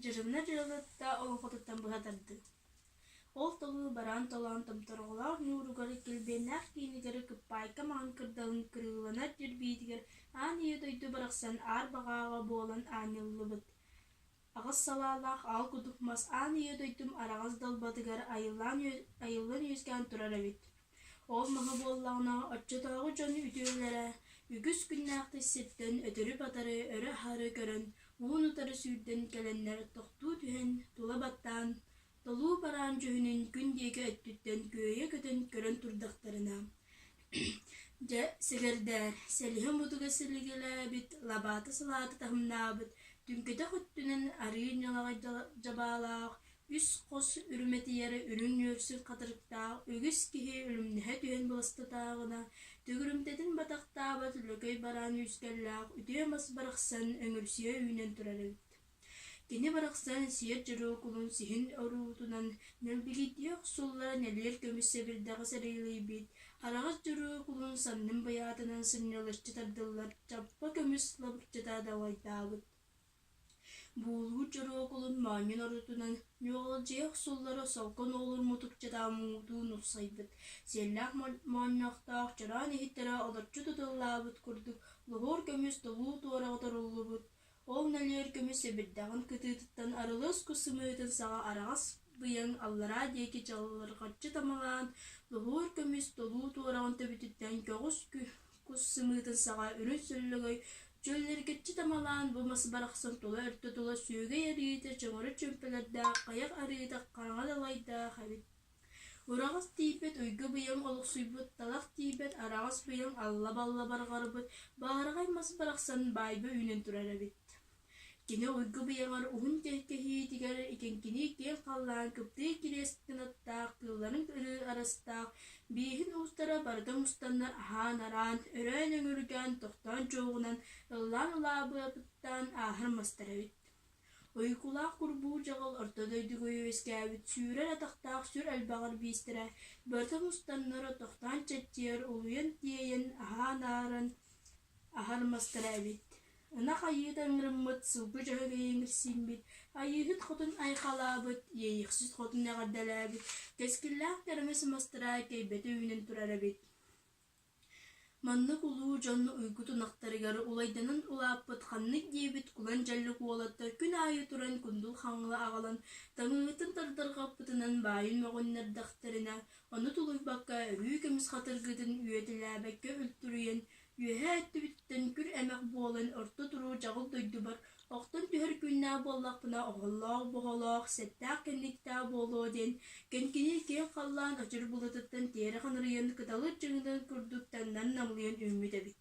Жырына жырылытта олохотуттан быһатарды. Ол толу баран толан томторголар нууругары келбеннах киинигері кыппайка маан кырдалын кырыыланар жирбиитигер аан ийэ дойду барахсан аар багаага буолан ааныллыбыт. Агас салаалаах аал кудукмас аан ийэ дойдум арагас далбатыгар айыллан үескään турар эбит. Ол маһы буоллаҕына оччотоогу дьон үтүөлэрэ, үгүс күннээхти ситтэн өтөрү батары өрө хары көрөн, уун утары сүүрдэн кэлэннэр тохтуу түһэн тула баттаан толуу бараан дьүһүнүн күн диэки өттүттэн күөйэ көтөн көрөн турдахтарына. Дьэ сигэрдээр, сэлиһэ мутуга силигилээбит, лабаата салаата таһымнаабыт, түнкөтө хуттунан арыын ялаҕа жабаалаах, үс хос үрүмэтийэри үрүҥ үөрсүн хатырыктаах, үгүс киһи үлүмнэһэ түһэн быластатааҕына, түгүрүмтэтин батахтаабат лөкөй бараан үүскэллээх, үтүө мас барахсан өҥүрсүө үүнэн турар эбит. Кини барахсан сиэр дьыруу кулун сиһин оруутунан нэлбигийтиэх суллара нэлиэр көмүс сэбирдэҕи сэрыылыйбит, арагас дьыруу кулун саннын быяатынан сынньалырчы тардыллар, чаппа көмүс лабыкчатаа далайдаабыт. Буулуу дьыруу кулун маанньын орутунан ньуоҕалдьыах суллара солкон оҕолор мутукчатаа муутуу нухсайбыт, сиэллээх маанньахтаах чараан иһиттэрэ олорчу тутуллаабыт курдук лоһуор көмүс толуу туораҕа торуллубут. Ол нэлиэр көмүс сэбирдэҕин кытыытыттан арылыс куссымыытын саҕа арагас быйаҥ аллараа диэки чалларҕаччы тамалаан лоһуор көмүс толуу туораҕын төбүтүттэн көҕүс куссымыытын саҕа үрүн сүллүгөй дьөллэргиччи тамалаан бу мас барахсан тула өртө тула сүүгэй арыыта чөҥөрө чөмпэлэрдээх, хайах арыыта хараҥа далайдаах эбит. Урагас тииппет уйга быйаҥ олохсуйбут, талах тииппет арагас быйаҥ алла-балла барҕарбыт, баарыгай мас барахсан баайба үүнэн турар эбит. Кини уйга быйаҥар уһун кэһиитигэр икенкини киэн халлаан кыптыы кириэскинаттаах, кыылларын ырыы арастаах, бииһин уустара барытын устаннар аһаан араан, өрөөн өҥүрүгэн тохтоон чуоҕунан ыллаан улаабыапыттаан ааһар мастар эбит. Ойкулаах курбуу дьаҕыл орто дойдугой үөскээбит, сүүрэр атахтаах сүр элбэҕэр биистэрэ, барытын устаннара тохтоон чэттиэр улуйан тиэйэн аһаан ааран аһар мастара эбит. Ынах айыыта ыҥырыммыт, сылгы дьаһыга иэҥирсиимбит, айыыһыт хотун айхалаабыт, ийэйихсит хотун эҕэрдэлээбит, кэскиллээх кэрэмэ сымастараа кэйбэтэ үүнэн турар эбит. Маннык улуу дьонно уйгу тунахтарыгар улайданан улааппыт ханнык диэбит кулан дьаллык уолатта күн аайы туран кундул хаҥҥыла аҕалан таҥыытын тардарҕаппытынан баайын моҕуннардахтарына, ону тулуйбакка өрүү көмүс хатыргытын үөтэлээбэккэ өлтүрүйэн, үөһэ өттүбүттэн күр эмэх буолан орто туруу дьаҕыл дойдубар, охтон түһэр күннää буоллахпына оҕоллоох боһолоох, сэттээхэ кэнниктää буолуо диэн, кэнкини киэн халлаан очур булатыттан тиэрэ ханарыйан кыталыыр дьыҥынан курдук таннан намылыйан үммүт эбит.